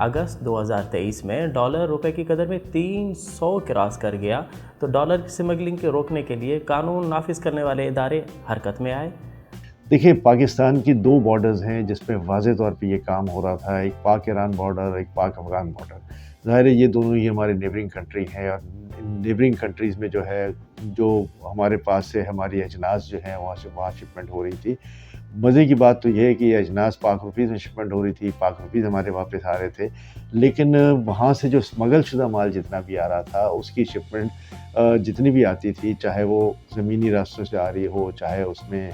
अगस्त 2023 में डॉलर रुपए की कदर में 300 क्रॉस कर गया तो डॉलर की स्मगलिंग के रोकने के लिए कानून नाफिज करने वाले इदारे हरकत में आए। देखिए, पाकिस्तान की 2 बॉर्डर्स हैं जिसपे वाज़े तौर पे ये काम हो रहा था, एक पाक ईरान बॉर्डर, एक पाक अफ़गान बॉर्डर। ज़ाहिर है ये दोनों ही हमारे नेबरिंग कंट्री हैं और नेबरिंग कंट्रीज़ में जो हमारे पास से हमारी अजनास जो हैं वहाँ शिपमेंट हो रही थी। मज़े की बात तो ये है कि ये अजनास पाक रुपीज़ में शिपमेंट हो रही थी, पाक रुपीज़ हमारे वापस आ रहे थे, लेकिन वहाँ से जो स्मगल शुदा माल जितना भी आ रहा था उसकी शिपमेंट जितनी भी आती थी, चाहे वो ज़मीनी रास्तों से आ रही हो, चाहे उसमें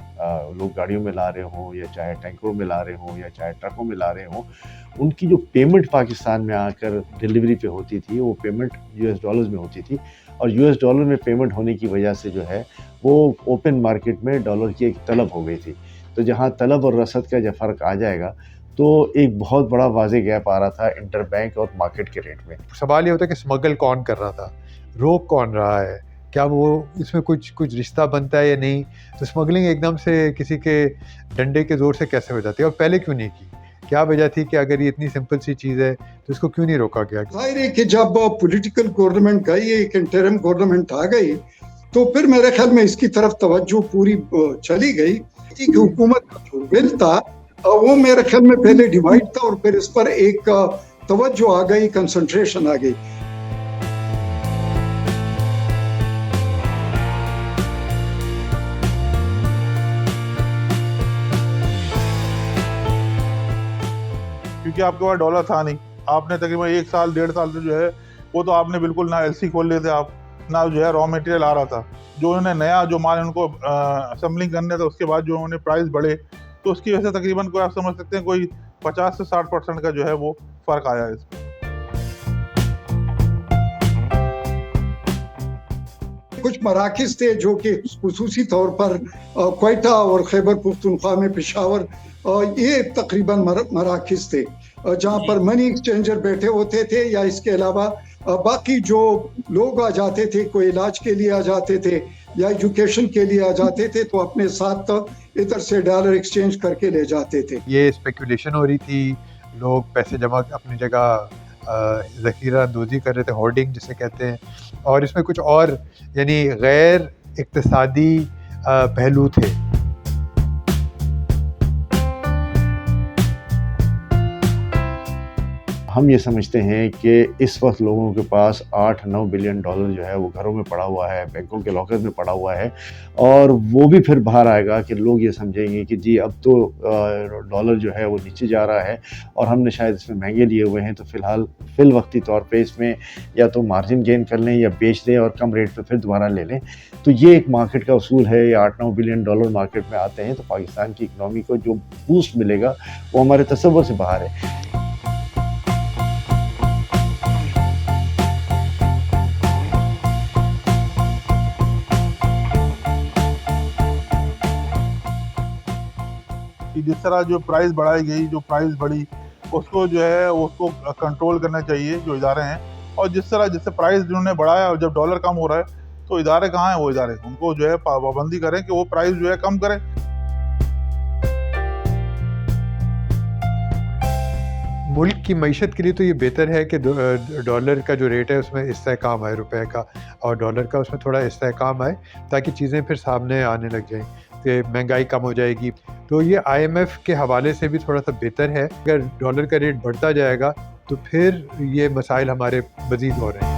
लोग गाड़ियों में ला रहे हों या चाहे टैंकरों में ला रहे हों या चाहे ट्रकों में ला रहे हों, उनकी जो पेमेंट पाकिस्तान में आकर डिलीवरी पे होती थी वो पेमेंट यूएस डॉलर्स में होती थी और यूएस डॉलर में पेमेंट होने की वजह से जो है वो ओपन मार्केट में डॉलर की एक तलब हो गई थी। तो जहाँ तलब और रसद का जब फ़र्क आ जाएगा तो एक बहुत बड़ा वाज़े गैप आ रहा था इंटरबैंक और मार्केट के रेट में। सवाल ये होता है कि स्मगल कौन कर रहा था, रोक कौन रहा है, क्या वो इसमें कुछ रिश्ता बनता है या नहीं। तो स्मगलिंग एकदम से किसी के डंडे के ज़ोर से कैसे हो जाती है और पहले क्यों नहीं की? क्या वजह थी कि अगर ये इतनी सिंपल सी चीज़ है तो इसको क्यों नहीं रोका गया? जाहिर है कि जब पॉलिटिकल गवर्नमेंट गई, एक इंटरिम गवर्नमेंट आ गई, तो फिर मेरे ख्याल में इसकी तरफ तवज्जो पूरी चली गई कि हुकूमत का जो बिल था वो मेरे ख्याल में पहले डिवाइड था और फिर इस पर एक तवज्जो आ गई, कंसंट्रेशन आ गई। क्योंकि आपके पास डॉलर था नहीं, आपने तकरीबन 1 साल 1.5 साल से जो है वो तो आपने बिल्कुल ना एलसी खोल लिए थे आप, ना जो है रॉ मटेरियल आ रहा था। जो उन्होंने नया जो माल उनको असेंबलिंग करने था उसके बाद जो उन्होंने प्राइस बढ़े तो उसकी वजह से तकरीबन कोई आप समझ सकते हैं कोई 50 से 60% का जो है वो फ़र्क आया है इसमें। कुछ मराकिज़ थे जो कि खुसूसी तौर पर क्वेटा और खैबर पुख्तूनख्वा में पेशावर ये तकरीबन मराकिज़ थे जहाँ पर मनी एक्सचेंजर बैठे होते थे या इसके अलावा बाकी जो लोग आ जाते थे, कोई इलाज के लिए आ जाते थे या एजुकेशन के लिए आ जाते थे तो अपने साथ इधर से डॉलर एक्सचेंज करके ले जाते थे। ये स्पेकुलेशन हो रही थी, लोग पैसे जमा अपनी जगह ज़ख़ीरा अंदोज़ी कर रहे थे, होर्डिंग जिसे कहते हैं, और इसमें कुछ और यानी गैर इक़्तिसादी पहलू थे। हम ये समझते हैं कि इस वक्त लोगों के पास 8-9 बिलियन डॉलर जो है वो घरों में पड़ा हुआ है, बैंकों के लॉकर्स में पड़ा हुआ है और वो भी फिर बाहर आएगा कि लोग ये समझेंगे कि जी अब तो डॉलर जो है वो नीचे जा रहा है और हमने शायद इसमें महंगे लिए हुए हैं, तो फ़िल वक्ती तौर पे इसमें या तो मार्जिन गेन कर लें या बेच दें और कम रेट पे फिर दोबारा ले लें। तो ये एक मार्केट का उसूल है। ये 8-9 बिलियन डॉलर मार्केट में आते हैं तो पाकिस्तान की इकनॉमी को जो बूस्ट मिलेगा वो हमारे तसव्वुर से बाहर है। जिस तरह जो प्राइस बढ़ाई गई, जो प्राइस बढ़ी उसको जो है उसको कंट्रोल करना चाहिए जो इदारे हैं, और जिससे प्राइस जिन्होंने बढ़ाया और जब डॉलर कम हो रहा है तो इदारे कहाँ हैं, वो इदारे उनको जो है पाबंदी करें कि वो प्राइस जो है कम करें। मुल्क की मईशत के लिए तो ये बेहतर है कि डॉलर का जो रेट है उसमें इस्तेहकाम आए, रुपए का और डॉलर का उसमें थोड़ा इस्तेहकाम आए ताकि चीज़ें फिर सामने आने लग जाएं, कि महंगाई कम हो जाएगी। तो ये IMF के हवाले से भी थोड़ा सा बेहतर है। अगर डॉलर का रेट बढ़ता जाएगा तो फिर ये मसाइल हमारे मज़ीद हो रहे हैं।